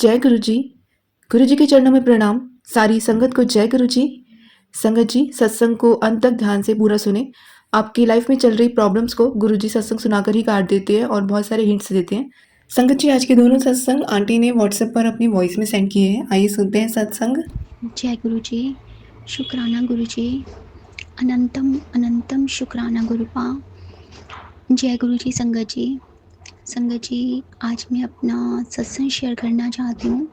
जय गुरु जी। गुरु जी के चरणों में प्रणाम। सारी संगत को जय गुरु जी। संगत जी, सत्संग को अंत तक ध्यान से पूरा सुने। आपकी लाइफ में चल रही प्रॉब्लम्स को गुरु जी सत्संग सुनाकर ही काट देते हैं और बहुत सारे हिंट्स देते हैं। संगत जी, आज के दोनों सत्संग आंटी ने व्हाट्सएप पर अपनी वॉइस में सेंड किए हैं। आइए सुनते हैं सत्संग। जय गुरु जी। शुक्राना गुरु जी। अनंतम अनंतम शुक्राना गुरुपा। जय गुरु जी। संगत जी, आज मैं अपना सत्संग शेयर करना चाहती हूँ।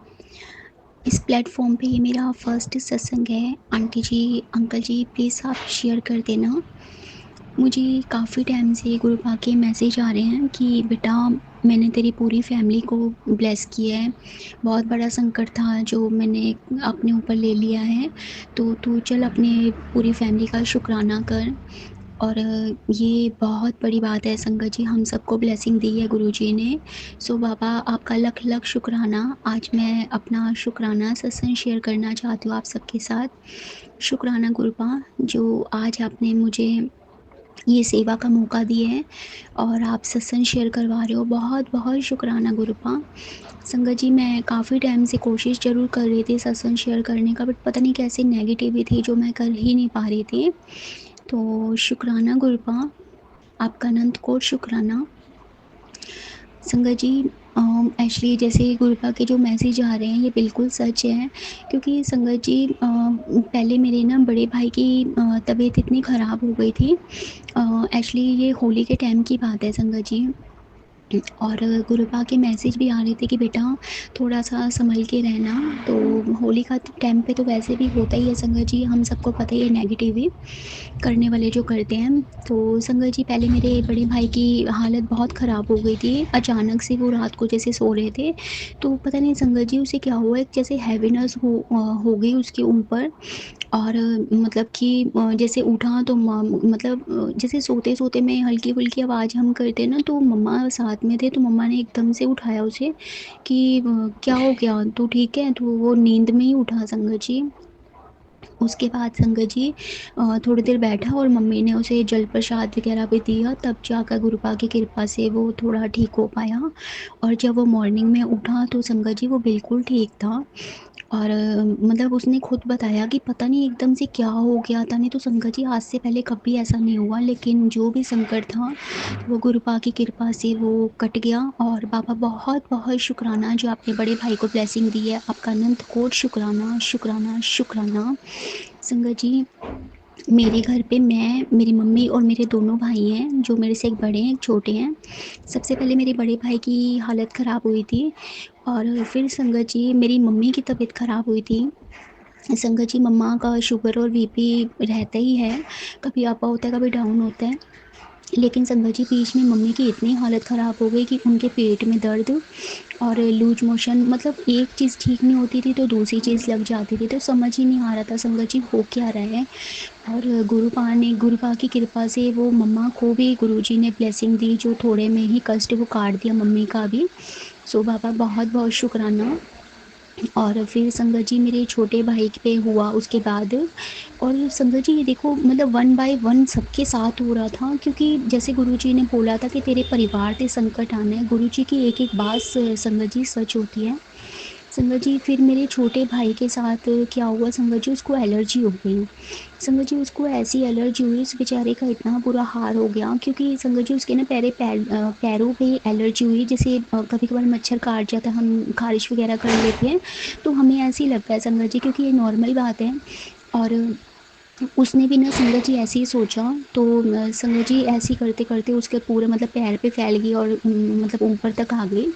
इस प्लेटफॉर्म पे ये मेरा फर्स्ट सत्संग है। Aunty ji, uncle ji, please आप शेयर कर देना। मुझे काफ़ी टाइम से गुरुपा के मैसेज आ रहे हैं कि बेटा, मैंने तेरी पूरी फैमिली को ब्लेस किया है। बहुत बड़ा संकट था जो मैंने अपने ऊपर ले लिया है, तो तू चल अपने पूरी फैमिली का शुक्राना कर। और ये बहुत बड़ी बात है संगत जी, हम सबको ब्लेसिंग दी है गुरुजी ने। सो बाबा, आपका लख लख शुक्राना। आज मैं अपना शुक्राना सत्संग शेयर करना चाहती हूँ आप सबके साथ। शुक्राना गुरुपा, जो आज आपने मुझे ये सेवा का मौका दिया है और आप सत्संग शेयर करवा रहे हो। बहुत बहुत शुक्राना गुरुपा। संगत जी, मैं काफ़ी टाइम से कोशिश ज़रूर कर रही थी सत्संग शेयर करने का, बट पता नहीं कैसे नेगेटिव थी जो मैं कर ही नहीं पा रही थी। तो शुक्राना गुरुपा, आपका अनंत कोट शुक्राना। संगत जी, एक्चुअली जैसे गुरुपा के जो मैसेज आ रहे हैं ये बिल्कुल सच है, क्योंकि संगत जी पहले मेरे ना बड़े भाई की तबीयत इतनी ख़राब हो गई थी। एक्चुअली ये होली के टाइम की बात है संगत जी। और गुरुपा के मैसेज भी आ रहे थे कि बेटा थोड़ा-सा सँभल के रहना। तो होली का टाइम पे तो वैसे भी होता ही है संगत जी, हम सबको पता ही है नेगेटिव ही करने वाले जो करते हैं। तो संगत जी, पहले मेरे बड़े भाई की हालत बहुत ख़राब हो गई थी। अचानक से वो रात को जैसे सो रहे थे, तो पता नहीं संगत जी उसे क्या हुआ, एक जैसे हैवीनेस हो गई उसके ऊपर। और मतलब कि जैसे उठा तो मतलब जैसे सोते-सोते में हल्की-फुल्की आवाज़ हम करते हैं ना, तो मम्मा साथ में थे, तो मम्मा ने एकदम से उठाया उसे कि क्या हो गया? तू ठीक है? तो वो नींद में ही उठा संगत जी। उसके बाद संगत जी थोड़ी देर बैठा और मम्मी ने उसे जल प्रसाद वगैरह भी दिया, तब जाकर गुरुपा की कृपा से वो थोड़ा ठीक हो पाया। और जब वो मॉर्निंग में उठा तो संगत जी वो बिल्कुल ठीक था। और मतलब उसने खुद बताया कि पता नहीं एकदम से क्या हो गया था। नहीं तो संगत जी आज से पहले कभी ऐसा नहीं हुआ, लेकिन जो भी संकट था वो गुरुपा की कृपा से वो कट गया। और बाबा, बहुत बहुत शुक्राना जो आपने बड़े भाई को ब्लेसिंग दी है। आपका अनंत कोट शुक्राना शुक्राना शुक्राना। संगत जी, मेरे घर पे मैं, मेरी मम्मी और मेरे दोनों भाई हैं, जो मेरे से एक बड़े हैं, एक छोटे हैं। सबसे पहले मेरे बड़े भाई की हालत ख़राब हुई थी और फिर संगत जी मेरी मम्मी की तबीयत ख़राब हुई थी। संगत जी, मम्मा का शुगर और बीपी रहता ही है, कभी अप होता है, कभी डाउन होता है। लेकिन संगत जी बीच में मम्मी की इतनी हालत ख़राब हो गई कि उनके पेट में दर्द और लूज मोशन, मतलब एक चीज़ ठीक नहीं होती थी तो दूसरी चीज़ लग जाती थी, तो समझ ही नहीं आ रहा था संगत जी हो क्या रहा है। और गुरुपा की कृपा से वो मम्मा को भी गुरुजी ने ब्लेसिंग दी, जो थोड़े में ही कष्ट वो काट दिया मम्मी का भी। सो बाबा, बहुत बहुत शुक्राना। और फिर संगत जी मेरे छोटे भाई पे हुआ उसके बाद। और संगत जी ये देखो, मतलब वन बाय वन सबके साथ हो रहा था, क्योंकि जैसे गुरुजी ने बोला था कि तेरे परिवार पे संकट आना है। गुरुजी की एक एक बात संगत जी सच होती है। संगत जी फिर मेरे छोटे भाई के साथ क्या हुआ संगत जी, उसको एलर्जी हो गई। संगत जी उसको ऐसी एलर्जी हुई, उस बेचारे का इतना बुरा हाल हो गया, क्योंकि संगत जी उसके ना पैरों पे एलर्जी हुई। जैसे कभी कभार मच्छर काट जाता है, हम खारिश वगैरह कर लेते हैं, तो हमें ऐसे ही लगता है संगत जी, क्योंकि ये नॉर्मल बात है। और उसने भी ना संगत जी ऐसे ही सोचा, तो संगत जी ऐसे ही करते-करते उसके पूरे मतलब पैर पे फैल गई और मतलब ऊपर तक आ गई।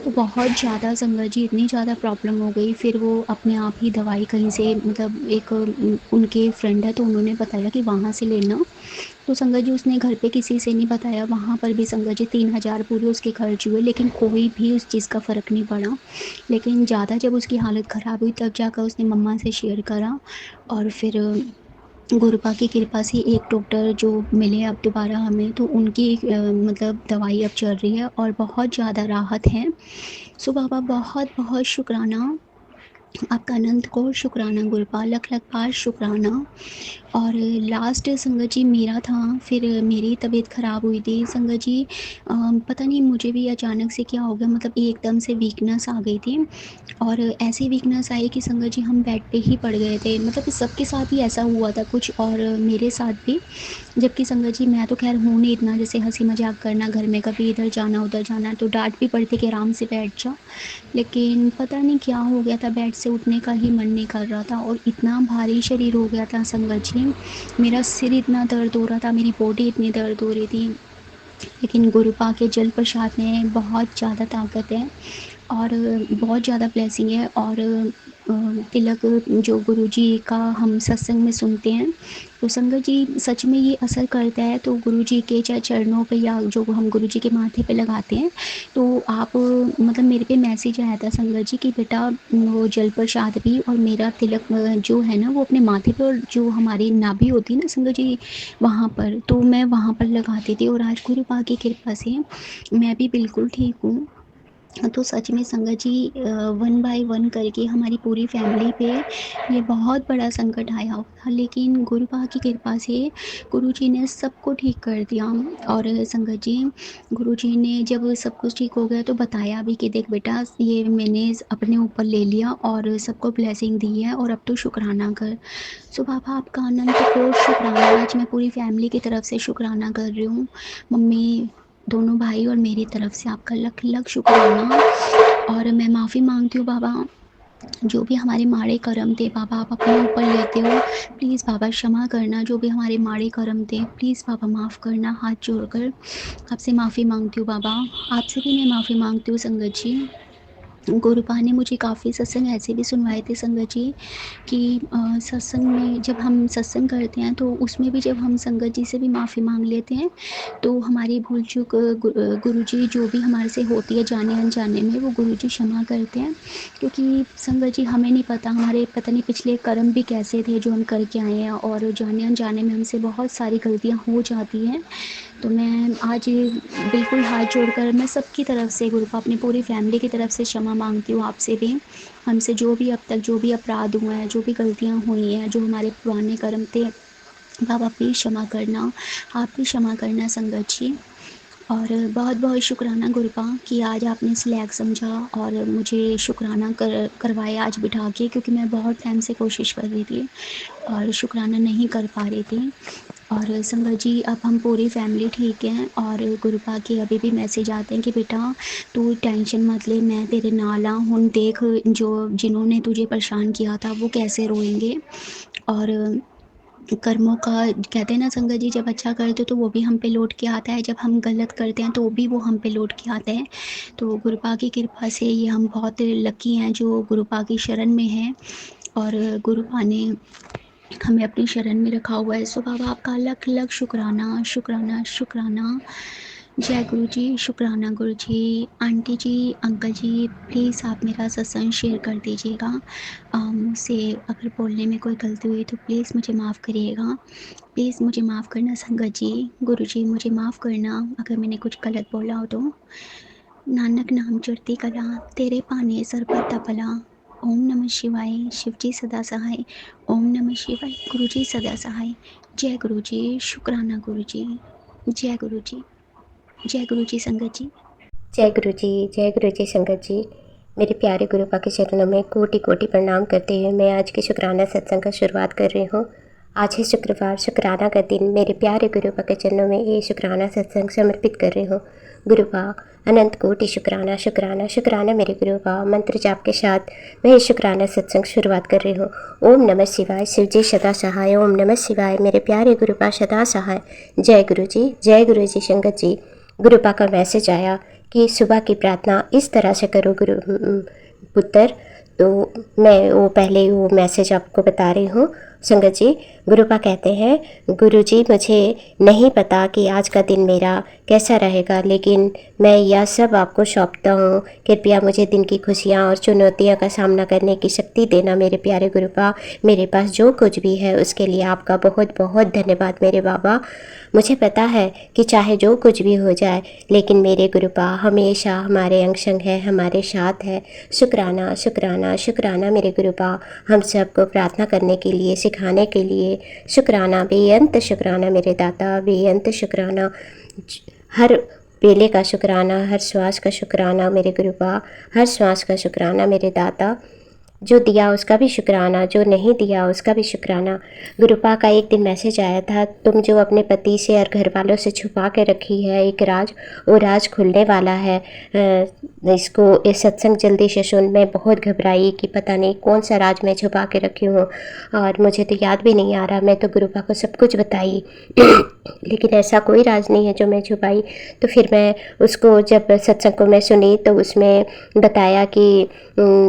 तो बहुत ज़्यादा संगत जी इतनी ज़्यादा प्रॉब्लम हो गई, फिर वो अपने आप ही दवाई कहीं से, मतलब एक उनके फ्रेंड है तो उन्होंने बताया कि वहाँ से लेना। तो संगत जी उसने घर पे किसी से नहीं बताया, वहाँ पर भी संगत जी 3,000 पूरे उसके खर्च हुए, लेकिन कोई भी उस चीज़ का फ़र्क नहीं पड़ा। लेकिन ज़्यादा जब उसकी हालत ख़राब हुई तब जाकर उसने मम्मा से शेयर करा। और फिर गुरुपा की कृपा से एक डॉक्टर जो मिले अब दोबारा हमें, तो उनकी मतलब दवाई अब चल रही है और बहुत ज़्यादा राहत है। सो बाबा, बहुत बहुत शुक्राना। आपका अनंत कोटि शुक्राना गुरुपा, लख लख बार शुक्राना। और लास्ट संगत जी मेरा था, फिर मेरी तबीयत ख़राब हुई थी संगत जी। पता नहीं मुझे भी अचानक से क्या हो गया, मतलब एकदम से वीकनेस आ गई थी। और ऐसी वीकनेस आई कि संगत जी हम बेड पे ही पड़ गए थे, मतलब सबके साथ ही ऐसा हुआ था कुछ, और मेरे साथ भी। जबकि संगत जी मैं तो खैर हूँ नहीं इतना जैसे हंसी मजाक करना, घर में कभी इधर जाना उधर जाना, तो डांट भी पड़ती कि आराम से बैठ जाओ। लेकिन पता नहीं क्या हो गया था, बेड से उठने का ही मन नहीं कर रहा था, और इतना भारी शरीर हो गया था संगत जी। मेरा सिर इतना दर्द हो रहा था, मेरी बॉडी इतनी दर्द हो रही थी। लेकिन गुरुपा के जल प्रसाद में बहुत ज़्यादा ताकत है, और बहुत ज़्यादा ब्लेसिंग है। और तिलक जो गुरुजी का हम सत्संग में सुनते हैं, तो संगत जी सच में ये असर करता है। तो गुरुजी के चाहे चरणों पे या जो हम गुरुजी के माथे पे लगाते हैं, तो आप मतलब मेरे पे मैसेज आया था संगत जी कि बेटा वो जल प्रसाद भी और मेरा तिलक जो है ना वो अपने माथे पे, और जो हमारी नाभि होती है ना संगत जी वहाँ पर, तो मैं वहाँ पर लगाती थी। और आज गुरुपा की कृपा से मैं भी बिल्कुल ठीक हूँ। तो सच में संगत जी वन बाय वन करके हमारी पूरी फैमिली पे ये बहुत बड़ा संकट आया हुआ था, लेकिन गुरुपा की कृपा से गुरुजी ने सबको ठीक कर दिया। और संगत जी गुरुजी ने जब सब कुछ ठीक हो गया तो बताया भी कि देख बेटा ये मैंने अपने ऊपर ले लिया और सबको ब्लेसिंग दी है, और अब तो शुक्राना कर। सो बाबा आपका अनंत कोटि शुक्राना, आज मैं पूरी फैमिली की तरफ से शुक्राना कर रही हूँ। मम्मी, दोनों भाई और मेरी तरफ से आपका लख लख शुक्राना। और मैं माफ़ी मांगती हूँ बाबा, जो भी हमारे माड़े कर्म थे बाबा आप अपने ऊपर लेते हो, प्लीज़ बाबा क्षमा करना। जो भी हमारे माड़े कर्म थे प्लीज़ बाबा माफ़ करना। हाथ जोड़कर आपसे माफ़ी मांगती हूँ बाबा। आपसे भी मैं माफ़ी मांगती हूँ संगत जी। गुरुपा ने मुझे काफ़ी सत्संग ऐसे भी सुनवाए थे संगत जी कि सत्संग में जब हम सत्संग करते हैं तो उसमें भी जब हम संगत जी से भी माफ़ी मांग लेते हैं, तो हमारी भूल चूक गुरुजी जो भी हमारे से होती है जाने अनजाने में, वो गुरुजी क्षमा करते हैं। क्योंकि संगत जी हमें नहीं पता हमारे पता नहीं पिछले कर्म भी कैसे थे जो हम करके आए हैं, और जाने अनजाने में हमसे बहुत सारी गलतियाँ हो जाती हैं। तो मैं आज बिल्कुल हाथ जोड़कर मैं सबकी तरफ से गुरुपा अपनी पूरी फैमिली की तरफ से क्षमा मांगती हूँ आपसे भी। हमसे जो भी अब तक जो भी अपराध हुए हैं, जो भी गलतियाँ हुई हैं, जो हमारे पुराने कर्म थे, बाबा प्लीज़ क्षमा करना। आप भी क्षमा करना संगत जी। और बहुत-बहुत शुक्राना गुरुपा कि आज आपने इस लायक समझा और मुझे शुक्राना करवाया आज बिठा के, क्योंकि मैं बहुत टाइम से कोशिश कर रही थी और शुक्राना नहीं कर पा रही थी। और संगत जी अब हम पूरी फैमिली ठीक हैं, और गुरुपा के अभी भी मैसेज आते हैं कि बेटा तू टेंशन मत ले, मैं तेरे नाल हाँ, हुण देख जो जिन्होंने तुझे परेशान किया था वो कैसे रोएंगे। और कर्मों का कहते हैं ना संगत जी, जब अच्छा करते हो तो वो भी हम पे लौट के आता है, जब हम गलत करते हैं तो भी वो हम पे लौट के आता है। तो गुरुपा की कृपा से ये हम बहुत लकी हैं जो गुरुपा की शरण में हैं, और गुरुपा ने हमें अपनी शरण में रखा हुआ है। सो बाबा आपका लख लख शुक्राना शुक्राना शुक्राना। जय गुरु जी, शुक्राना गुरु जी। Aunty ji, uncle ji, please आप मेरा सत्संग शेयर कर दीजिएगा। मुझसे अगर बोलने में कोई गलती हुई तो प्लीज़ मुझे माफ़ करिएगा। प्लीज़ मुझे माफ़ करना संगत जी। गुरु जी मुझे माफ़ करना अगर मैंने कुछ गलत बोला हो तो। नानक नाम चढ़ती कला, तेरे पाने सर पर तपला। ओम नमः शिवाय, शिव जी सदा सहाय। ओम नमः शिवाय, गुरु जी सदा सहाय। जय गुरु जी, शुक्राना गुरु जी। जय गुरु जी, जय गुरु जी संगत जी। जय गुरु जी संगत जी। मेरे प्यारे गुरुपा के चरणों में कोटि कोटि प्रणाम करते हुए मैं आज के शुक्राना सत्संग का शुरुआत कर रही हूँ। आज है शुक्रवार, शुक्राना का दिन। मेरे प्यारे गुरुपा के चरणों में ये शुक्राना सत्संग समर्पित कर रही हूँ। गुरुपा अनंत कोटि शुक्राना शुक्राना शुक्राना मेरे गुरुपा। मंत्र जाप के साथ मैं ये शुक्राना सत्संग शुरुआत कर रही हूँ। ओम नमः शिवाय, शिव जी सदा सहाय। ओम नमः शिवाय, मेरे प्यारे गुरुपा सदा सहाय। जय गुरु जी संगत जी। गुरुपा का मैसेज आया कि सुबह की प्रार्थना इस तरह से करो गुरु पुत्र। तो मैं वो पहले वो मैसेज आपको बता रही हूँ। संगत जी, गुरुपा कहते हैं, गुरुजी मुझे नहीं पता कि आज का दिन मेरा कैसा रहेगा, लेकिन मैं यह सब आपको सौंपता हूँ। कृपया मुझे दिन की खुशियाँ और चुनौतियों का सामना करने की शक्ति देना मेरे प्यारे गुरुपा। मेरे पास जो कुछ भी है उसके लिए आपका बहुत बहुत धन्यवाद मेरे बाबा। मुझे पता है कि चाहे जो कुछ भी हो जाए, लेकिन मेरे गुरुपा हमेशा हमारे अंग संग है, हमारे साथ है। शुक्राना शुक्राना शुक्राना मेरे गुरुपा, हम सबको प्रार्थना करने के लिए, सिखाने के लिए। शुक्राना, बेअंत शुक्राना मेरे दाता, बेअंत शुक्राना। हर बेले का शुक्राना, हर श्वास का शुक्राना मेरे गुरुपा, हर श्वास का शुक्राना मेरे दाता। जो दिया उसका भी शुक्राना, जो नहीं दिया उसका भी शुक्राना। गुरुपा का एक दिन मैसेज आया था, तुम जो अपने पति से और घर वालों से छुपा के रखी है एक राज, वो राज खुलने वाला है। इसको इस सत्संग जल्दी से सुन। मैं बहुत घबराई कि पता नहीं कौन सा राज मैं छुपा के रखी हूँ, और मुझे तो याद भी नहीं आ रहा। मैं तो गुरुपा को सब कुछ बताई लेकिन ऐसा कोई राज नहीं है जो मैं छुपाई। तो फिर मैं उसको जब सत्संग को मैं सुनी तो उसमें बताया कि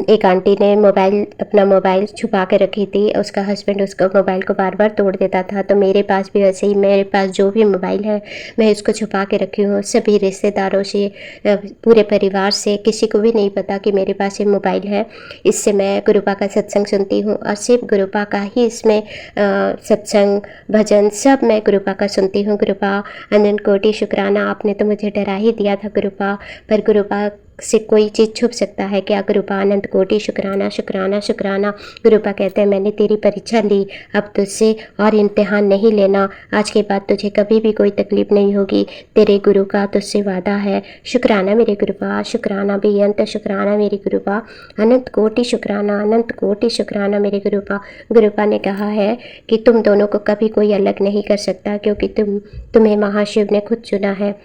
एक आंटी ने अपना मोबाइल छुपा के रखी थी। उसका हस्बैंड उसका मोबाइल को बार बार तोड़ देता था, तो मेरे पास भी वैसे ही, मेरे पास जो भी मोबाइल है मैं इसको छुपा के रखी हूँ। सभी रिश्तेदारों से, पूरे परिवार से, किसी को भी नहीं पता कि मेरे पास ये मोबाइल है। इससे मैं गुरुपा का सत्संग सुनती हूँ और सिर्फ गुरुपा का ही इसमें सत्संग, भजन सब मैं गुरुपा का सुनती हूँ। गुरुपा अनंत कोटि शुक्राना। आपने तो मुझे डरा ही दिया था गुरुपा, पर गुरुपा से कोई चीज़ छुप सकता है क्या? गुरुपा अनंत कोटि शुक्राना शुक्राना शुक्राना। गुरुपा कहते हैं, मैंने तेरी परीक्षा ली, अब तुझसे और इम्तिहान नहीं लेना। आज के बाद तुझे कभी भी कोई तकलीफ नहीं होगी, तेरे गुरु का तुझसे वादा है। शुक्राना मेरे गुरुपा, शुक्राना बेअंत शुक्राना मेरे गुरुपा, अनंत कोटि शुक्राना, अनंत कोटि शुक्राना मेरे गुरुपा। गुरुपा ने कहा है कि तुम दोनों को कभी कोई अलग नहीं कर सकता, क्योंकि तुम्हें महाशिव ने खुद चुना है।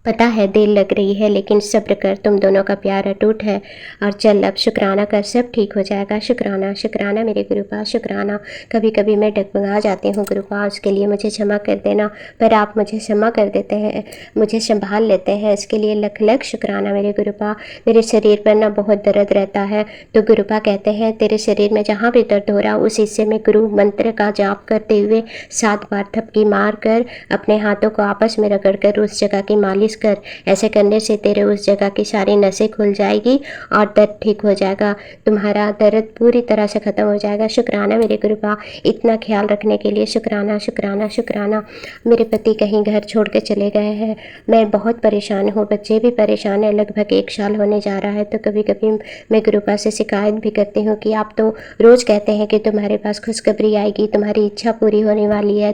पता है देर लग रही है, लेकिन सब्र कर, तुम दोनों का प्यार अटूट है। और चल अब शुक्राना कर, सब ठीक हो जाएगा। शुक्राना शुक्राना मेरे गुरुपा, शुक्राना। कभी कभी मैं डगमगा जाती हूँ गुरुपा, उसके लिए मुझे क्षमा कर देना। पर आप मुझे क्षमा कर देते हैं, मुझे संभाल लेते हैं, इसके लिए लख लख शुक्राना मेरे गुरुपा। मेरे शरीर पर ना बहुत दर्द रहता है, तो गुरुपा कहते हैं, तेरे शरीर में जहाँ भी दर्द हो रहा उस हिस्से में गुरु मंत्र का जाप करते हुए 7 बार थपकी मार कर अपने हाथों को आपस में रगड़ कर उस जगह की मालिश कर। ऐसे करने से तेरे उस जगह की सारी नसें खुल जाएगी और दर्द ठीक हो जाएगा, तुम्हारा दर्द पूरी तरह से ख़त्म हो जाएगा। शुक्राना मेरे गुरुपा, इतना ख्याल रखने के लिए शुक्राना शुक्राना शुक्राना। मेरे पति कहीं घर छोड़ के चले गए हैं, मैं बहुत परेशान हूँ, बच्चे भी परेशान हैं। लगभग 1 साल होने जा रहा है, तो कभी कभी मैं गुरुपा से शिकायत भी करती हूँ कि आप तो रोज़ कहते हैं कि तुम्हारे पास खुशखबरी आएगी, तुम्हारी इच्छा पूरी होने वाली है,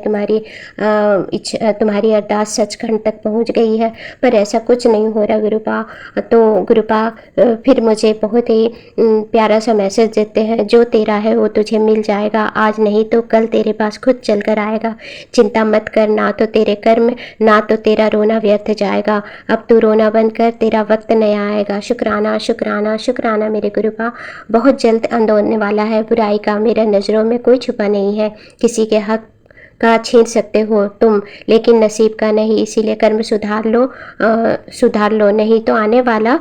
तुम्हारी अरदास सचखंड तक पहुँच गई है, पर ऐसा कुछ नहीं हो रहा गुरुपा। तो गुरुपा फिर मुझे बहुत ही प्यारा सा मैसेज देते हैं, जो तेरा है वो तुझे मिल जाएगा, आज नहीं तो कल तेरे पास खुद चल कर आएगा। चिंता मत कर, ना तो तेरे कर्म ना तो तेरा रोना व्यर्थ जाएगा। अब तू रोना बंद कर, तेरा वक्त नया आएगा। शुक्राना शुक्राना शुक्राना मेरे गुरुपा। बहुत जल्द अंत होने वाला है बुराई का, मेरे नज़रों में कोई छुपा नहीं है। किसी के हक का छीन सकते हो तुम, लेकिन नसीब का नहीं, इसीलिए कर्म सुधार लो, नहीं तो आने वाला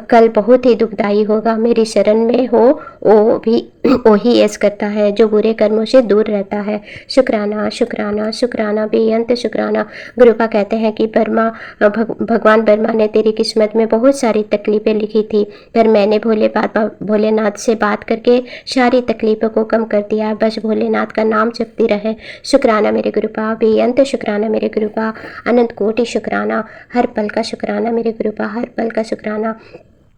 कल बहुत ही दुखदाई होगा। मेरी शरण में हो, वो ही ऐसा करता है जो बुरे कर्मों से दूर रहता है। शुक्राना शुक्राना शुक्राना बेअंत शुक्राना। गुरुपा कहते हैं कि भगवान ब्रह्मा ने तेरी किस्मत में बहुत सारी तकलीफ़ें लिखी थी, पर मैंने भोलेनाथ से बात करके सारी तकलीफ़ों को कम कर दिया, बस भोलेनाथ का नाम जपती रहे। शुक्राना मेरे गुरुपा, बेअंत शुक्राना मेरे गुरुपा, अनंत कोटि शुक्राना। हर पल का शुक्राना मेरे गुरुपा, हर पल का शुक्राना।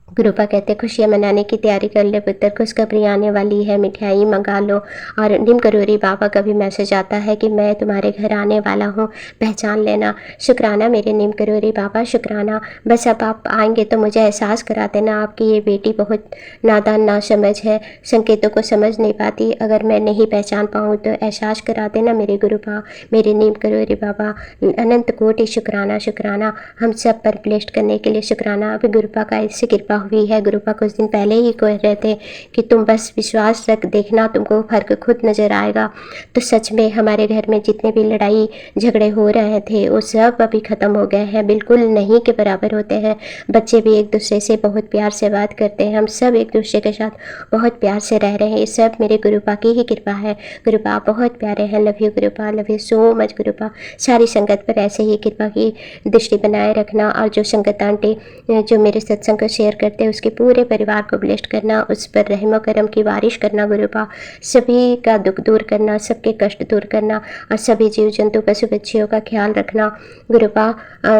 गुरुपा कहते खुशियाँ मनाने की तैयारी कर ले पुत्र, खुशखबरी आने वाली है, मिठाई मंगा लो। और निम करोरी बाबा का भी मैसेज आता है कि मैं तुम्हारे घर आने वाला हूँ, पहचान लेना। शुक्राना मेरे निम करोरी बाबा, शुक्राना। बस अब आप आएंगे तो मुझे एहसास करा देना, आपकी ये बेटी बहुत नादान नासमझ है, संकेतों को समझ नहीं पाती। अगर मैं नहीं पहचान पाऊँ तो एहसास करा देना मेरे गुरुपा, मेरे निम करोरी बाबा। अनंत कोटि शुक्राना शुक्राना। हम सब पर ब्लेस्ड करने के लिए शुक्राना। अब गुरुपा का इससे कृपा हुई है। गुरुपा कुछ दिन पहले ही कह रहे थे कि तुम बस विश्वास रख, देखना तुमको फ़र्क खुद नज़र आएगा। तो सच में हमारे घर में जितने भी लड़ाई झगड़े हो रहे थे वो सब अभी ख़त्म हो गए हैं, बिल्कुल नहीं के बराबर होते हैं। बच्चे भी एक दूसरे से बहुत प्यार से बात करते हैं, हम सब एक दूसरे के साथ बहुत प्यार से रह रहे हैं। ये सब मेरे गुरुपा की ही कृपा है। गुरुपा आप बहुत प्यारे हैं। लव यू गुरुपा, लव यू सो मच गुरुपा। सारी संगत पर ऐसे ही कृपा की दृष्टि बनाए रखना, और जो संगत आंटी जो मेरे सत्संग को शेयर करते हैं उसके पूरे परिवार को ब्लेस्ड करना, उस पर रहमो करम की बारिश करना गुरुपा। सभी का दुख दूर करना, सबके कष्ट दूर करना, और सभी जीव जंतु पशु पक्षियों का ख्याल रखना गुरुपा।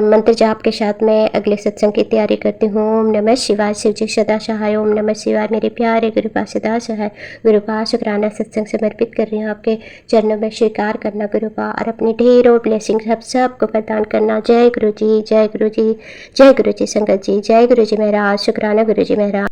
मंत्र जाप के साथ मैं अगले सत्संग की तैयारी करती हूँ। ओम नमः शिवाय, शिव जी सदा सहाय। ओम नमः शिवाय, मेरे प्यारे गुरुपा सदा सहाय। गुरुपा शुक्राना सत्संग समर्पित कर रही हूँ आपके चरणों में, स्वीकार करना गुरुपा, और अपनी ढेरों ब्लेसिंग सब सबको प्रदान करना। जय गुरु जी, जय गुरु जी, जय गुरु जी संगत जी, जय गुरु जी महाराज। शुक्राना गुरु जी महाराज।